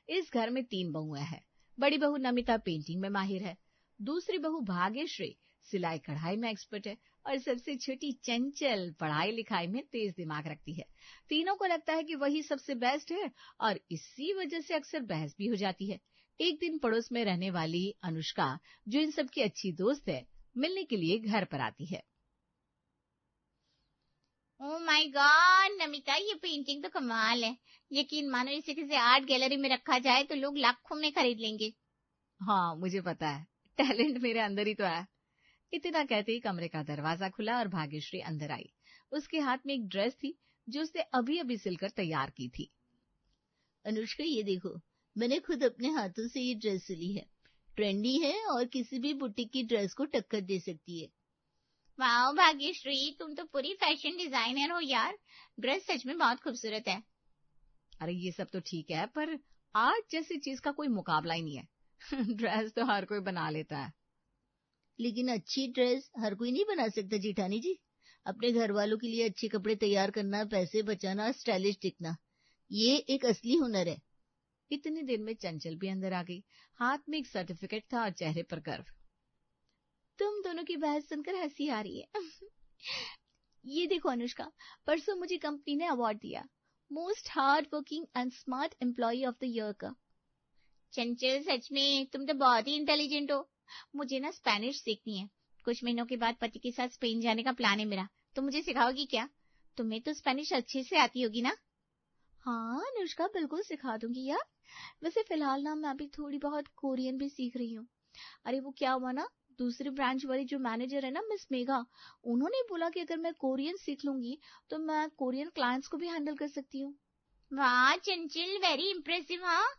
इस घर में 3 बहुएं हैं। बड़ी बहू नमिता पेंटिंग में माहिर है, दूसरी बहू भाग्यश्री सिलाई कढ़ाई में एक्सपर्ट है और सबसे छोटी चंचल पढ़ाई लिखाई में तेज दिमाग रखती है। तीनों को लगता है कि वही सबसे बेस्ट है और इसी वजह से अक्सर बहस भी हो जाती है। एक दिन पड़ोस में रहने वाली अनुष्का, जो इन सबकी अच्छी दोस्त है, मिलने के लिए घर पर आती है। ओह माय गॉड नमिता, ये पेंटिंग तो कमाल है। यकीन मानो इसे किसी आर्ट गैलरी में रखा जाए तो लोग लाखों में खरीद लेंगे। हाँ, मुझे पता है, टैलेंट मेरे अंदर ही तो है। इतना कहते ही कमरे का दरवाजा खुला और भाग्यश्री अंदर आई। उसके हाथ में एक ड्रेस थी जो उसने अभी अभी सिलकर तैयार की थी। अनुष्का, ये देखो, मैंने खुद अपने हाथों से ये ड्रेस सिली है। ट्रेंडी है और किसी भी बुटीक की ड्रेस को टक्कर दे सकती है। वाह भाग्यश्री, तुम तो पूरी फैशन डिजाइनर हो यार। ड्रेस सच में बहुत खूबसूरत है। अरे ये सब तो ठीक है, पर आर्ट जैसी चीज का कोई मुकाबला ही नहीं है। ड्रेस तो हर कोई बना लेता है। लेकिन अच्छी ड्रेस हर कोई नहीं बना सकता जेठानी जी। अपने घर वालों के लिए अच्छे कपड़े तैयार करना, पैसे बचाना, स्टाइलिश दिखना, ये एक असली हुनर है। इतनी देर में चंचल भी अंदर आ गई। हाथ में एक सर्टिफिकेट था और चेहरे पर गर्व। तुम दोनों की बहस सुनकर हंसी आ रही है। ये देखो अनुष्का, परसों मुझे कंपनी ने अवार्ड दिया, most hard working and smart employee of the year का। चंचल, सच में तुम तो बहुत ही इंटेलिजेंट हो। मुझे ना स्पेनिश सीखनी है। कुछ महीनों के बाद पति के साथ स्पेन जाने का प्लान है मेरा। तुम मुझे सिखाओगी क्या? तुम्हें तो स्पेनिश अच्छे से आती होगी ना? हाँ अनुष्का, बिल्कुल सिखा दूंगी यार। वैसे फिलहाल ना मैं अभी थोड़ी बहुत कोरियन भी सीख रही हूँ। अरे वो क्या हुआ ना, दूसरी ब्रांच वाली जो मैनेजर है ना, मिस मेघा, उन्होंने बोला कि अगर मैं कोरियन सीख लूंगी तो मैं कोरियन क्लाइंट्स को भी हैंडल कर सकती हूँ। वाह चंचल, वेरी इम्प्रेसिव। हाँ,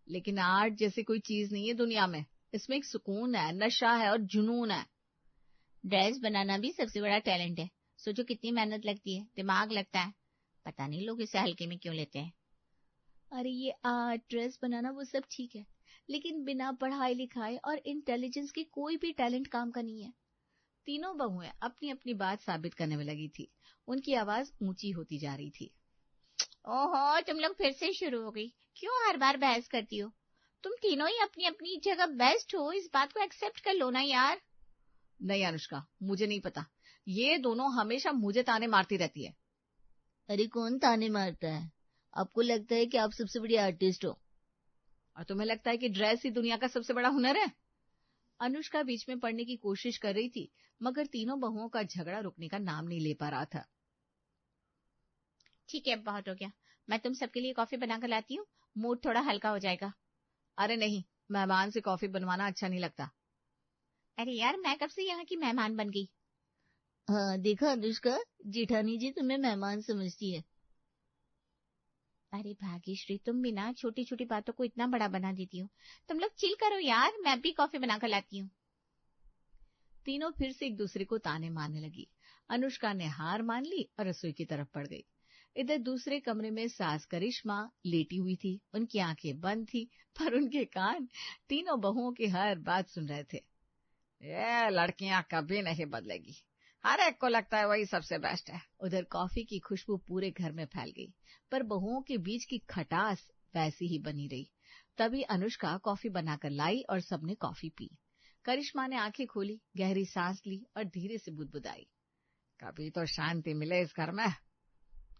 लेकिन आर्ट जैसी कोई चीज नहीं है दुनिया में। इसमें एक सुकून है, नशा है और जुनून है। ड्रेस बनाना भी सबसे बड़ा टैलेंट है। सोचो कितनी मेहनत लगती है, दिमाग लगता है। पता नहीं लोग इसे हल्के में क्यों लेते हैं। अरे ये आर्ट, ड्रेस बनाना वो सब ठीक है, लेकिन बिना पढ़ाई लिखाई और इंटेलिजेंस के कोई भी टैलेंट काम का नहीं है। तीनों बहुएं अपनी अपनी बात साबित करने में लगी थी। उनकी आवाज ऊंची होती जा रही थी। ओहो, तुम लोग फिर से शुरू हो गई। क्यों हर बार बहस करती हो? तुम तीनों ही अपनी अपनी जगह बेस्ट हो, इस बात को एक्सेप्ट कर लो ना यार। नहीं अनुष्का, मुझे नहीं पता। ये दोनों हमेशा मुझे ताने मारती रहती है। अरे कौन ताने मारता है? आपको लगता है कि आप सबसे बड़ी आर्टिस्ट हो और तुम्हें लगता है कि ड्रेस ही दुनिया का सबसे बड़ा हुनर है? अनुष्का बीच में पड़ने की कोशिश कर रही थी, मगर तीनों बहुओं का झगड़ा रुकने का नाम नहीं ले पा रहा था। ठीक है, बहुत हो गया। मैं तुम सबके लिए कॉफी बनाकर लाती हूँ, मूड थोड़ा हल्का हो जाएगा। अरे नहीं, मेहमान से कॉफी बनवाना अच्छा नहीं लगता। अरे यार, मैं कब से यहाँ की मेहमान बन गई? हाँ देखा अनुष्का, जेठानी जी तुम्हें मेहमान समझती है। अरे भाग्यश्री, तुम भी ना छोटी छोटी बातों को इतना बड़ा बना देती हो। तुम लोग चिल करो यार, मैं भी कॉफी बनाकर लाती हूँ। तीनों फिर से एक दूसरे को ताने मारने लगी। अनुष्का ने हार मान ली और रसोई की तरफ बढ़ गई। इधर दूसरे कमरे में सास करिश्मा लेटी हुई थी। उनकी आंखें बंद थी, पर उनके कान तीनों बहुओं की हर बात सुन रहे थे। ये लड़कियां कभी नहीं बदलेगी, हर एक को लगता है वही सबसे बेस्ट है। उधर कॉफी की खुशबू पूरे घर में फैल गई, पर बहुओं के बीच की खटास वैसी ही बनी रही। तभी अनुष्का कॉफी बनाकर लाई और सबने कॉफी पी। करिश्मा ने आंखें खोली, गहरी सांस ली और धीरे से बुदबुदाई, कभी तो शांति मिले इस घर में।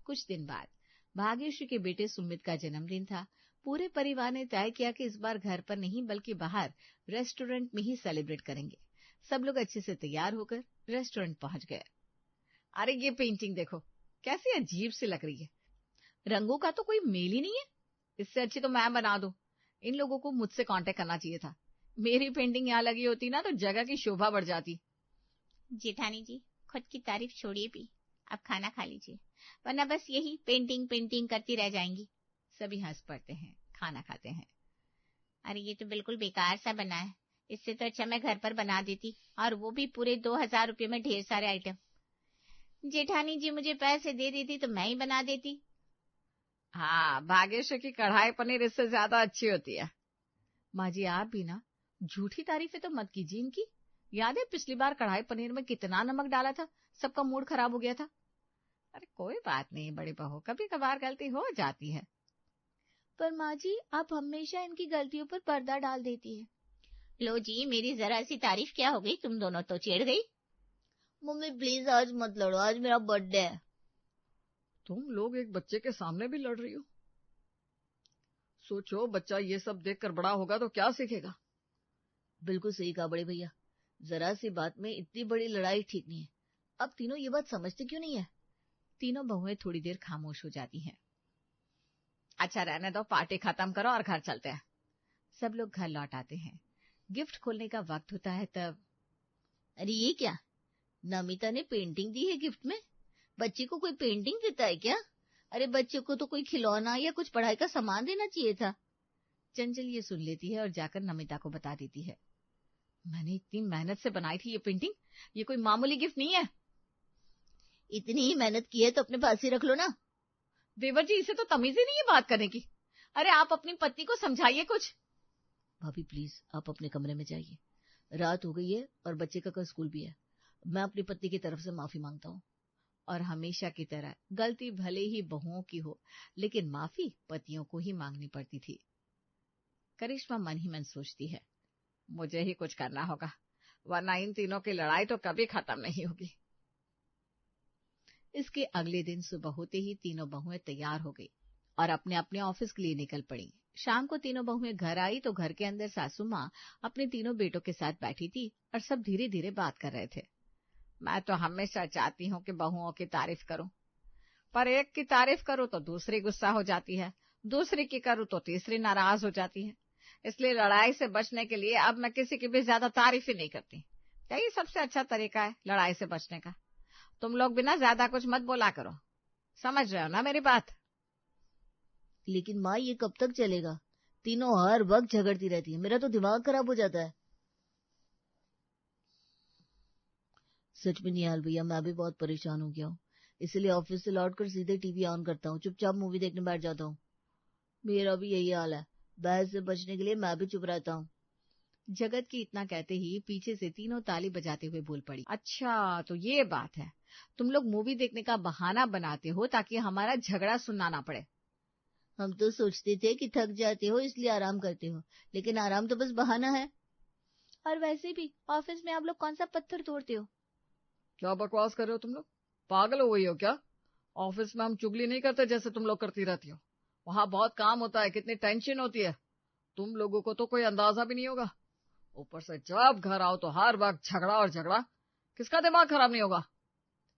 कुछ दिन बाद भाग्यश्री के बेटे सुमित का जन्मदिन था। पूरे परिवार ने तय किया कि इस बार घर पर नहीं बल्कि बाहर रेस्टोरेंट में ही सेलिब्रेट करेंगे। सब लोग अच्छे से तैयार होकर रेस्टोरेंट पहुंच गए। अरे ये पेंटिंग देखो, कैसी अजीब सी लग रही है। रंगों का तो कोई मेल ही नहीं है। इससे अच्छी तो मैं बना दूं। इन लोगों को मुझसे कांटेक्ट करना चाहिए था। मेरी पेंटिंग यहाँ लगी होती ना तो जगह की शोभा बढ़ जाती। जेठानी जी, खुद की तारीफ छोड़िए भी, अब खाना खा लीजिए, वरना बस यही पेंटिंग पेंटिंग करती रह जाएंगी। सभी हंस पड़ते हैं, खाना खाते हैं। अरे ये तो बिल्कुल बेकार सा बना है। इससे तो अच्छा मैं घर पर बना देती, और वो भी पूरे 2000 रुपये में ढेर सारे आइटम। जेठानी जी मुझे पैसे दे देती तो मैं ही बना देती। हाँ, भाग्यश्री की कढ़ाई पनीर इससे ज्यादा अच्छी होती है। माँ जी, आप भी ना झूठी तारीफें तो मत कीजिए इनकी। याद है पिछली बार कढ़ाई पनीर में कितना नमक डाला था, सबका मूड खराब हो गया था। अरे कोई बात नहीं बड़ी बहू, कभी कभार गलती हो जाती है। पर माँ जी आप हमेशा इनकी गलतियों पर पर्दा डाल देती हैं। लो जी, मेरी जरा सी तारीफ क्या हो गई, तुम दोनों तो चिढ़ गई। मम्मी प्लीज आज मत लड़ो, आज मेरा बर्थडे है। तुम लोग एक बच्चे के सामने भी लड़ रही हो? सोचो बच्चा ये सब देखकर बड़ा होगा तो क्या सीखेगा। बिल्कुल सही कहा बड़े भैया, जरा सी बात में इतनी बड़ी लड़ाई ठीक नहीं है। अब तीनों ये बात समझते क्यों नहीं है? तीनों बहुएं थोड़ी देर खामोश हो जाती हैं। अच्छा रहने दो, पार्टी खत्म करो और घर चलते हैं। सब लोग घर लौट आते हैं। गिफ्ट खोलने का वक्त होता है तब। अरे ये क्या, नमिता ने पेंटिंग दी है गिफ्ट में? बच्चे को कोई पेंटिंग देता है क्या? अरे बच्चे को तो कोई खिलौना या कुछ पढ़ाई का सामान देना चाहिए था। चंचल ये सुन लेती है और जाकर नमिता को बता देती है, मैंने इतनी मेहनत से बनाई थी ये पेंटिंग, ये कोई मामूली गिफ्ट नहीं है। इतनी ही मेहनत की है तो अपने पास ही रख लो ना। देवर जी इसे तो तमीज ही नहीं है बात करने की। अरे आप अपनी पत्नी को समझाइए कुछ। भाभी प्लीज आप अपने कमरे में जाइए, रात हो गई है और बच्चे का कल स्कूल भी है। मैं अपनी पत्नी की तरफ से माफी मांगता हूँ। और हमेशा की तरह गलती भले ही बहुओं की हो, लेकिन माफी पतियों को ही मांगनी पड़ती थी। करिश्मा मन ही मन सोचती है, मुझे ही कुछ करना होगा, वरना इन तीनों की लड़ाई तो कभी खत्म नहीं होगी। इसके अगले दिन सुबह होते ही तीनों बहुएं तैयार हो गई और अपने अपने ऑफिस के लिए निकल पड़ी। शाम को तीनों बहुएं घर आई तो घर के अंदर सासू माँ अपने तीनों बेटों के साथ बैठी थी और सब धीरे धीरे बात कर रहे थे। मैं तो हमेशा चाहती हूँ कि बहुओं की तारीफ करूं, पर एक की तारीफ करूं तो दूसरी गुस्सा हो जाती है, दूसरी की करूं तो तीसरी नाराज हो जाती है। इसलिए लड़ाई से बचने के लिए अब मैं किसी की भी ज्यादा तारीफ ही नहीं करती। यही सबसे अच्छा तरीका है लड़ाई से बचने का। तुम लोग भी ना ज्यादा कुछ मत बोला करो, समझ रहे हो ना मेरी बात? लेकिन माँ ये कब तक चलेगा? तीनों हर वक्त झगड़ती रहती है, मेरा तो दिमाग खराब हो जाता है। सच में निहाल भैया, मैं भी बहुत परेशान हो गया हूँ, इसलिए ऑफिस से लौटकर सीधे टीवी ऑन करता हूँ, चुपचाप मूवी देखने बैठ जाता हूँ। मेरा भी यही हाल है, बहस से बचने के लिए मैं भी चुप रहता हूँ। जगत की इतना कहते ही पीछे से तीनों ताली बजाते हुए बोल पड़ी, अच्छा तो ये बात है, तुम लोग मूवी देखने का बहाना बनाते हो ताकि हमारा झगड़ा सुनना ना पड़े। हम तो सोचते थे कि थक जाते हो इसलिए आराम करते हो, लेकिन आराम तो बस बहाना है। और वैसे भी ऑफिस में आप लोग कौन सा पत्थर तोड़ते हो? क्या बकवास कर रहे हो तुम लोग, पागल हो गई हो क्या? ऑफिस में हम चुगली नहीं करते जैसे तुम लोग करती रहती हो। वहां बहुत काम होता है, कितनी टेंशन होती है, तुम लोगों को तो कोई अंदाजा भी नहीं होगा। ऊपर से जब घर आओ तो हर वक्त झगड़ा और झगड़ा, किसका दिमाग खराब नहीं होगा?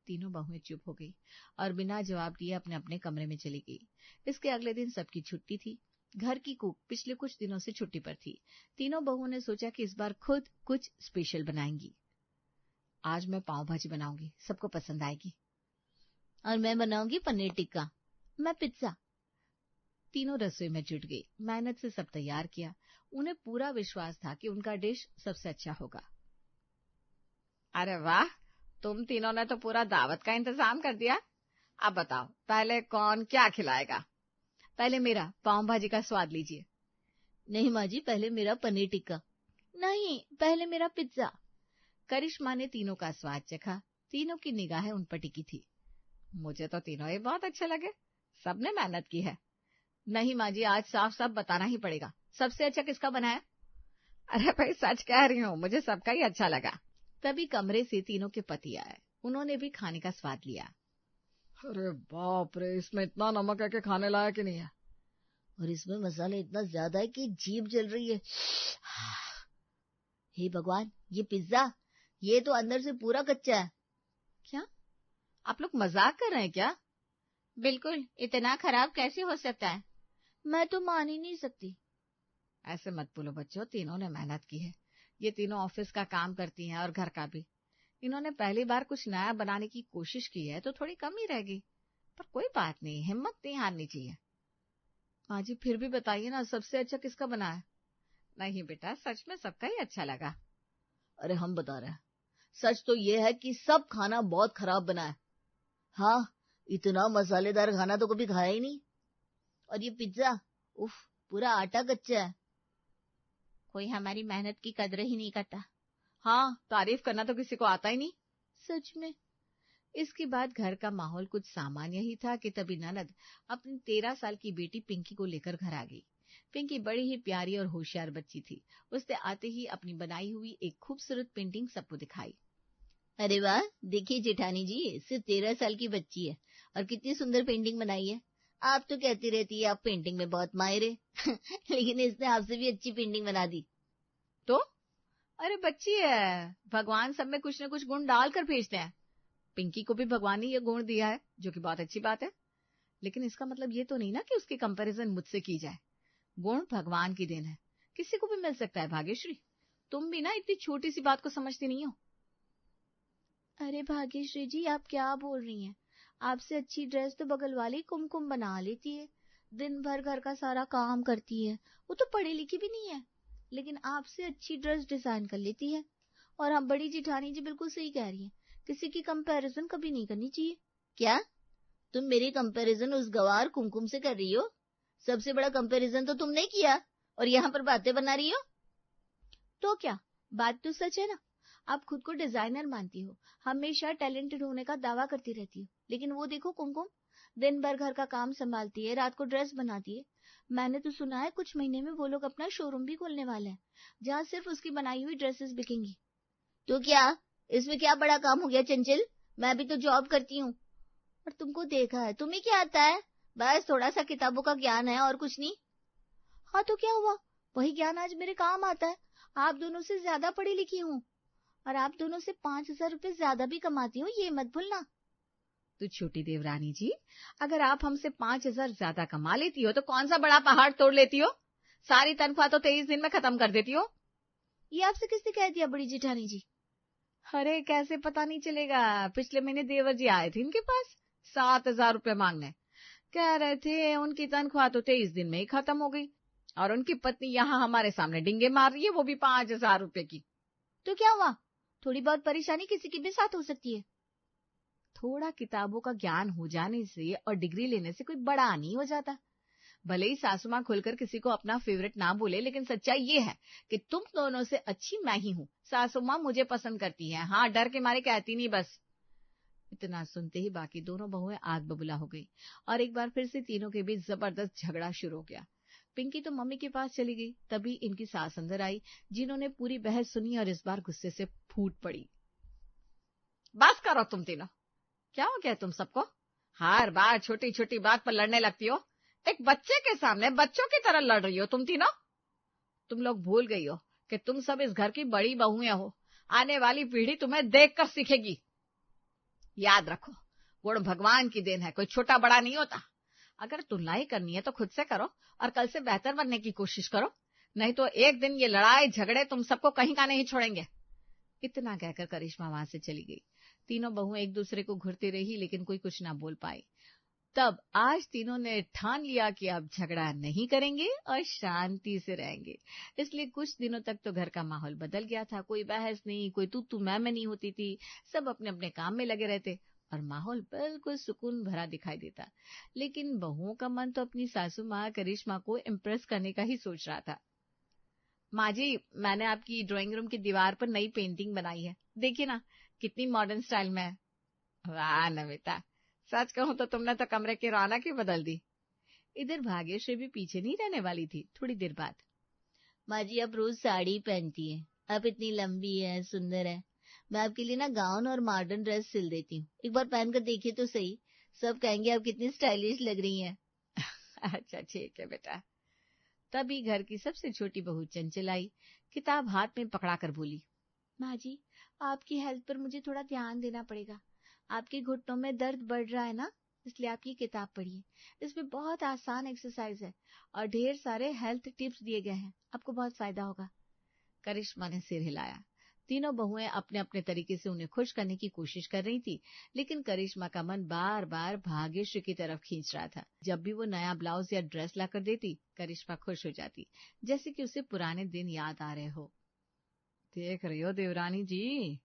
तीनों बहुएं चुप हो गई और बिना जवाब दिए अपने अपने कमरे में चली गई। इसके अगले दिन सबकी छुट्टी थी। घर की कुक पिछले कुछ दिनों से छुट्टी पर थी। तीनों बहुओं ने सोचा कि इस बार खुद कुछ स्पेशल बनाएंगी। आज मैं पाव भाजी बनाऊंगी, सबको पसंद आएगी। और मैं बनाऊंगी पनीर टिक्का। मैं पिज्जा। तीनों रसोई में जुट गई, मेहनत से सब तैयार किया। उन्हें पूरा विश्वास था कि उनका डिश सबसे अच्छा होगा। अरे वाह, तुम तीनों ने तो पूरा दावत का इंतजाम कर दिया। अब बताओ पहले कौन क्या खिलाएगा? पहले मेरा पाव भाजी का स्वाद लीजिए। नहीं माँ जी, पहले मेरा पनीर टिक्का। नहीं, पहले मेरा पिज्जा। करिश्मा ने तीनों का स्वाद चखा। तीनों की निगाहें उन पर टिकी थी। मुझे तो तीनों ही बहुत अच्छे लगे, सबने मेहनत की है। नहीं माँ जी, आज साफ साफ बताना ही पड़ेगा, सबसे अच्छा किसका बनाया? अरे भाई सच कह रही हूँ, मुझे सबका ही अच्छा लगा। तभी कमरे से तीनों के पति आए, उन्होंने भी खाने का स्वाद लिया। अरे बाप रे, इसमें इतना नमक है कि खाने लायक ही नहीं है, और इसमें मसाले इतना ज्यादा है कि जीभ जल रही है। हे भगवान, ये पिज्जा, ये तो अंदर से पूरा कच्चा है। क्या आप लोग मजाक कर रहे हैं क्या? बिल्कुल, इतना खराब कैसे हो सकता है? मैं तो मान ही नहीं सकती। ऐसे मत बोलो बच्चों, तीनों ने मेहनत की है। ये तीनों ऑफिस का काम करती हैं और घर का भी। इन्होंने पहली बार कुछ नया बनाने की कोशिश की है तो थोड़ी कमी रह गई, पर कोई बात नहीं, हिम्मत नहीं हारनी चाहिए। माँ जी फिर भी बताइए ना, सबसे अच्छा किसका बना है? नहीं बेटा, सच में सबका ही अच्छा लगा। अरे हम बता रहे हैं, सच तो ये है कि सब खाना बहुत खराब बना है। हाँ, इतना मसालेदार खाना तो कभी खाया ही नहीं। और ये पिज्जा, उफ, पूरा आटा कच्चा है। कोई हमारी मेहनत की कदर ही नहीं करता। हाँ, तारीफ करना तो किसी को आता ही नहीं। सच में इसके बाद घर का माहौल कुछ सामान्य ही था कि तभी ननद अपनी 13 साल की बेटी पिंकी को लेकर घर आ गई। पिंकी बड़ी ही प्यारी और होशियार बच्ची थी। उसने आते ही अपनी बनाई हुई एक खूबसूरत पेंटिंग सबको दिखाई। अरे वाह, देखिए जेठानी जी, सिर्फ 13 साल की बच्ची है और कितनी सुंदर पेंटिंग बनाई है। आप तो कहती रहती है आप पेंटिंग में बहुत माहिर है लेकिन इसने आपसे भी अच्छी पेंटिंग बना दी। तो अरे बच्ची है, भगवान सब में कुछ न कुछ गुण डाल कर भेजते हैं। पिंकी को भी भगवान ने ये गुण दिया है, जो कि बहुत अच्छी बात है। लेकिन इसका मतलब ये तो नहीं ना कि उसकी कंपैरिजन मुझसे की जाए। गुण भगवान की देन है, किसी को भी मिल सकता है। भाग्यश्री, तुम भी ना इतनी छोटी सी बात को समझती नहीं हो। अरे भाग्यश्री जी, आप क्या बोल रही हैं? आपसे अच्छी ड्रेस तो बगल वाली कुमकुम बना लेती है, दिन भर घर का सारा काम करती है, वो तो पढ़ी लिखी भी नहीं है, लेकिन आपसे अच्छी ड्रेस डिजाइन कर लेती है। और हम बड़ी जिठानी जी बिल्कुल सही कह रही हैं, किसी की कंपैरिजन कभी नहीं करनी चाहिए। क्या तुम मेरी कंपैरिजन उस गवार कुमकुम से कर रही हो? सबसे बड़ा कंपैरिजन तो तुमने किया और यहाँ पर बातें बना रही हो। तो क्या, बात तो सच है ना। आप खुद को डिजाइनर मानती हो, हमेशा टैलेंटेड होने का दावा करती रहती हो, लेकिन वो देखो कुमकुम, दिन भर घर का काम संभालती है, रात को ड्रेस बनाती है। मैंने तो सुना है कुछ महीने में वो लोग अपना शोरूम भी खोलने वाले हैं, जहाँ सिर्फ उसकी बनाई हुई ड्रेसेस बिकेंगी। तो क्या इसमें क्या बड़ा काम हो गया चंचल? मैं भी तो जॉब करती हूँ और तुमको देखा है। तुम्हें क्या आता है? बस थोड़ा सा किताबों का ज्ञान है और कुछ नहीं। हाँ तो क्या हुआ, वही ज्ञान आज मेरे काम आता है। आप दोनों से ज्यादा पढ़ी लिखी हूँ और आप दोनों से 5,000 रुपए ज्यादा भी कमाती हूँ, ये मत भूलना। तो छोटी देवरानी जी, अगर आप हमसे 5,000 ज्यादा कमा लेती हो तो कौन सा बड़ा पहाड़ तोड़ लेती हो? सारी तनख्वाह तो 23 दिन में खत्म कर देती हो। ये आपसे किसने कह दिया बड़ी जेठानी जी? अरे कैसे पता नहीं चलेगा, पिछले महीने देवर जी आए थे इनके पास 7,000 रुपए मांगने। कह रहे थे उनकी तनख्वाह तो 23 दिन में ही खत्म हो गई और उनकी पत्नी यहाँ हमारे सामने डिंगे मार रही है, वो भी 5,000 रुपए की। तो क्या हुआ, थोड़ी बहुत परेशानी किसी के भी साथ हो सकती है। थोड़ा किताबों का ज्ञान हो जाने से और डिग्री लेने से कोई बड़ा नहीं हो जाता। भले ही सासू माँ खुलकर किसी को अपना फेवरेट ना बोले, लेकिन सच्चाई ये है कि तुम दोनों से अच्छी मैं ही हूँ। सासू माँ मुझे पसंद करती है, हाँ डर के मारे कहती नहीं बस। इतना सुनते ही बाकी दोनों बहुएं आग बबूला हो गई और एक बार फिर से तीनों के बीच जबरदस्त झगड़ा शुरू हो गया। पिंकी तो मम्मी के पास चली गई, तभी इनकी सास अंदर आई, जिन्होंने पूरी बहस सुनी और इस बार गुस्से से फूट पड़ी। बस करो तुम तीनों, क्या हो गया तुम सबको? हर बार छोटी छोटी बात पर लड़ने लगती हो। एक बच्चे के सामने बच्चों की तरह लड़ रही हो तुम तीनों। तुम लोग भूल गई हो कि तुम सब इस घर की बड़ी बहुएं हो। आने वाली पीढ़ी तुम्हें देखकर सीखेगी। याद रखो, गुण भगवान की देन है, कोई छोटा बड़ा नहीं होता। अगर तुलनाई करनी है तो खुद से करो और कल से बेहतर बनने की कोशिश करो, नहीं तो एक दिन ये लड़ाई झगड़े तुम सबको कहीं का नहीं छोड़ेंगे। इतना कहकर करिश्मा वहां से चली गई। तीनों बहुएं एक दूसरे को घूरती रही, लेकिन कोई कुछ ना बोल पाई। तब आज तीनों ने ठान लिया कि अब झगड़ा नहीं करेंगे और शांति से रहेंगे। इसलिए कुछ दिनों तक तो घर का माहौल बदल गया था। कोई बहस नहीं, कोई तू मैं नहीं होती थी। सब अपने अपने काम में लगे रहते और माहौल बिल्कुल सुकून भरा दिखाई देता। लेकिन बहुओं का मन तो अपनी सासू माँ करिश्मा को इम्प्रेस करने का ही सोच रहा था। माँ जी, मैंने आपकी ड्राइंग रूम की दीवार पर नई पेंटिंग बनाई है, देखिए ना कितनी मॉडर्न स्टाइल में है। वाह नमिता, सच कहूं तो तुमने तो कमरे की रौनक ही बदल दी। इधर भाग्यश्री भी पीछे नहीं रहने वाली थी। थोड़ी देर बाद, माँ जी आप रोज साड़ी पहनती है, आप इतनी लंबी है, सुंदर है, मैं आपके लिए ना गाउन और मॉडर्न ड्रेस सिल देती हूँ, एक बार पहनकर देखिए तो सही, सब कहेंगे आप कितनी स्टाइलिश लग रही हैं। अच्छा ठीक है बेटा। तभी घर की सबसे छोटी बहू चंचल आई, किताब हाथ में पकड़ाकर बोली, माँ जी, आपकी हेल्थ पर मुझे थोड़ा ध्यान देना पड़ेगा। आपके घुटनों में दर्द बढ़ रहा है ना, इसलिए आप ये किताब पढ़िए। इसमें बहुत आसान एक्सरसाइज है और ढेर सारे हेल्थ टिप्स दिए गए हैं, आपको बहुत फायदा होगा। करिश्मा ने सिर हिलाया। तीनों बहुएं अपने अपने तरीके से उन्हें खुश करने की कोशिश कर रही थी, लेकिन करिश्मा का मन बार बार भाग्यश्री की तरफ खींच रहा था। जब भी वो नया ब्लाउज या ड्रेस लाकर देती, करिश्मा खुश हो जाती, जैसे कि उसे पुराने दिन याद आ रहे हो। देख रही हो देवरानी जी,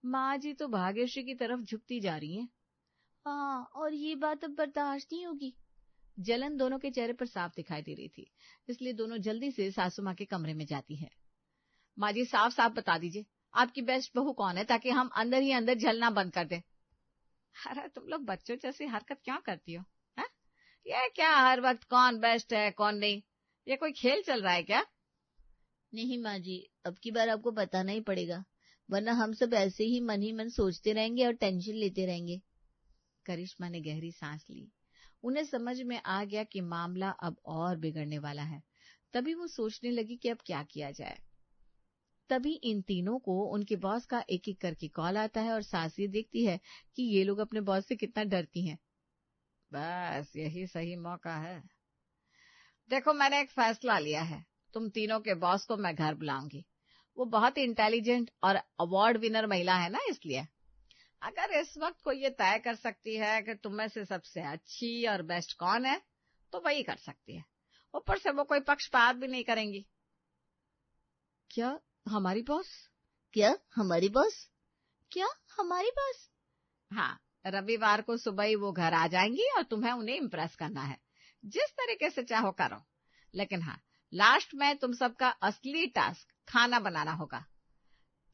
माँ जी तो भाग्यश्री की तरफ झुकती जा रही हैं। हाँ, और ये बात अब बर्दाश्त नहीं होगी। जलन दोनों के चेहरे पर साफ दिखाई दे रही थी, इसलिए दोनों जल्दी से सासू माँ के कमरे में जाती है। माँ जी साफ साफ बता दीजिए, आपकी बेस्ट बहू कौन है, ताकि हम अंदर ही अंदर जलना बंद कर दें। अरे तुम लोग बच्चों जैसी हरकत क्यों करती हो? है ये क्या हर वक्त कौन बेस्ट है कौन नहीं, ये कोई खेल चल रहा है क्या? नहीं माँ जी, अब की बार आपको बताना ही पड़ेगा, वरना हम सब ऐसे ही मन सोचते रहेंगे और टेंशन लेते रहेंगे। करिश्मा ने गहरी सांस ली। उन्हें समझ में आ गया कि मामला अब और बिगड़ने वाला है। तभी वो सोचने लगी कि अब क्या किया जाए। तभी इन तीनों को उनके बॉस का एक एक करके कॉल आता है और सास ये देखती है कि ये लोग अपने बॉस से कितना डरती हैं। बस यही सही मौका है। देखो मैंने एक फैसला लिया है, तुम तीनों के बॉस को मैं घर बुलाऊंगी। वो बहुत इंटेलिजेंट और अवार्ड विनर महिला है ना, इसलिए अगर इस वक्त कोई ये तय कर सकती है कि तुम में से सबसे अच्छी और बेस्ट कौन है तो वही कर सकती है। ऊपर से वो कोई पक्षपात भी नहीं करेंगी। क्या हमारी बॉस? क्या हमारी बॉस? क्या हमारी बॉस? हाँ, रविवार को सुबह ही वो घर आ जाएंगी और तुम्हें उन्हें इम्प्रेस करना है। जिस तरीके से चाहो करो, लेकिन हाँ लास्ट में तुम सबका असली टास्क खाना बनाना होगा।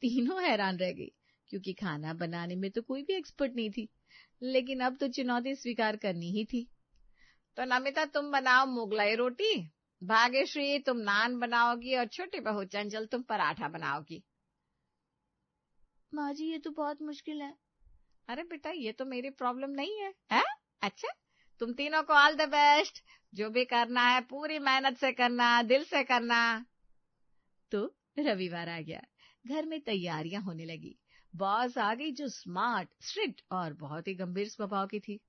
तीनों हैरान रह गई क्योंकि खाना बनाने में तो कोई भी एक्सपर्ट नहीं थी, लेकिन अब तो चुनौती स्वीकार करनी ही थी। तो नमिता तुम बनाओ मुगलाई रोटी, भाग्यश्री तुम नान बनाओगी और छोटी बहू चंचल तुम पराठा बनाओगी। माँ जी ये तो बहुत मुश्किल है। अरे बेटा ये तो मेरी प्रॉब्लम नहीं है, है? अच्छा, तुम तीनों को ऑल द बेस्ट। जो भी करना है पूरी मेहनत से करना, दिल से करना। तो रविवार आ गया, घर में तैयारियां होने लगी। बॉस आ गई जो स्मार्ट, स्ट्रिक्ट और बहुत ही गंभीर स्वभाव की थी।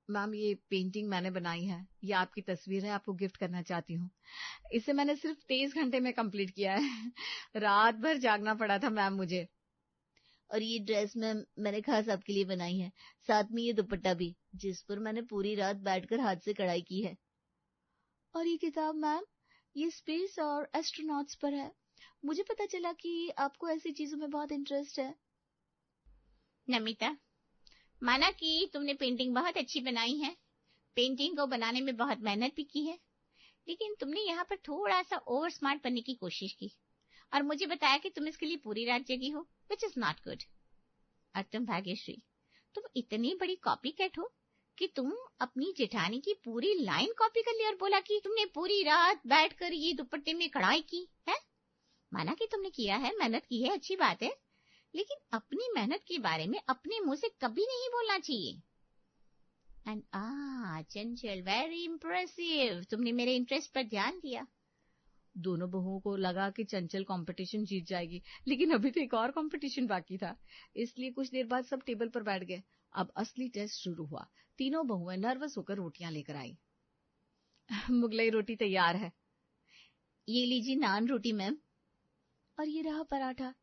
मैम ये पेंटिंग मैंने बनाई है, ये आपकी तस्वीर है, आपको गिफ्ट करना चाहती हूँ। इसे मैंने सिर्फ 23 घंटे में कंप्लीट किया है। रात भर जागना पड़ा था मैम मुझे। और ये ड्रेस मैंने खास आपके लिए बनाई है, साथ में ये दुपट्टा भी, जिस पर मैंने पूरी रात बैठकर हाथ से कढ़ाई की है। और ये किताब मैम, ये स्पेस और एस्ट्रोनॉट्स पर है। मुझे पता चला कि आपको ऐसी चीजों में बहुत इंटरेस्ट है। नमिता, माना कि तुमने पेंटिंग बहुत अच्छी बनाई है, पेंटिंग को बनाने में बहुत मेहनत भी की है, लेकिन तुमने यहाँ पर थोड़ा सा ओवर स्मार्ट बनने की कोशिश की और मुझे बताया कि तुम इसके लिए पूरी रात जगी हो, विच इज नॉट गुड। और तुम भाग्यश्री, तुम इतनी बड़ी कॉपी कैट हो कि तुम अपनी जेठानी की पूरी लाइन कॉपी कर ली और बोला कि तुमने पूरी रात बैठकर ये दुपट्टे में कढ़ाई की है। माना कि तुमने किया है, मेहनत की है, अच्छी बात है, लेकिन अपनी मेहनत के बारे में अपने मुंह से कभी नहीं बोलना चाहिए। एंड चंचल, वेरी इम्प्रेसिव, तुमने मेरे इंटरेस्ट पर ध्यान दिया। दोनों बहुओं को लगा कि चंचल कंपटीशन जीत जाएगी, लेकिन अभी तो एक और कंपटीशन बाकी था, इसलिए कुछ देर बाद सब टेबल पर बैठ गए। अब असली टेस्ट शुरू हुआ। तीनों बहुएं नर्वस होकर रोटियां लेकर आई। मुगलई रोटी तैयार है। ये लीजिए नान रोटी मैम। और ये रहा पराठा।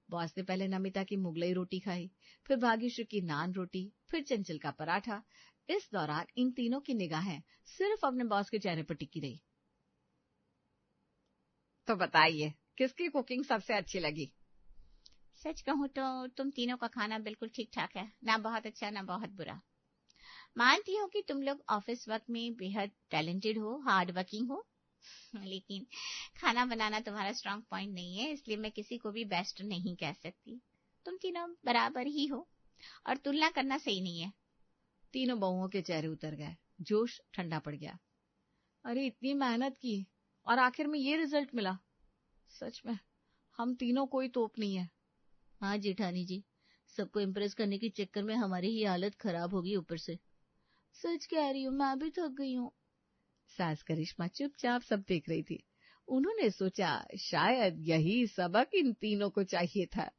बॉस ने पहले नमिता की मुगलई रोटी खाई, फिर भाग्यश्री की नान रोटी, फिर चंचल का पराठा। इस दौरान इन तीनों की निगाहें सिर्फ अपने बॉस के चेहरे पर टिकी रही। तो बताइए किसकी कुकिंग सबसे अच्छी लगी? सच कहूँ तो तुम तीनों का खाना बिल्कुल ठीक ठाक है, ना बहुत अच्छा ना बहुत बुरा। मानती हूँ कि तुम लोग ऑफिस वर्क में बेहद टैलेंटेड हो, हार्ड वर्किंग हो, लेकिन खाना बनाना तुम्हारा स्ट्रांग पॉइंट नहीं है, इसलिए मैं किसी को भी बेस्ट नहीं कह सकती। तुम तीनों बराबर ही हो और तुलना करना सही नहीं है। तीनों बहुओं के चेहरे उतर गए, जोश ठंडा पड़ गया। अरे इतनी मेहनत की और आखिर में ये रिजल्ट मिला। सच में हम तीनों कोई तोप नहीं है। हाँ जेठानी जी, सबको इम्प्रेस करने के चक्कर में हमारी ही हालत खराब होगी ऊपर से। सच कह रही हूँ, मैं भी थक गई हूँ। सास करिश्मा चुपचाप सब देख रही थी। उन्होंने सोचा शायद यही सबक इन तीनों को चाहिए था।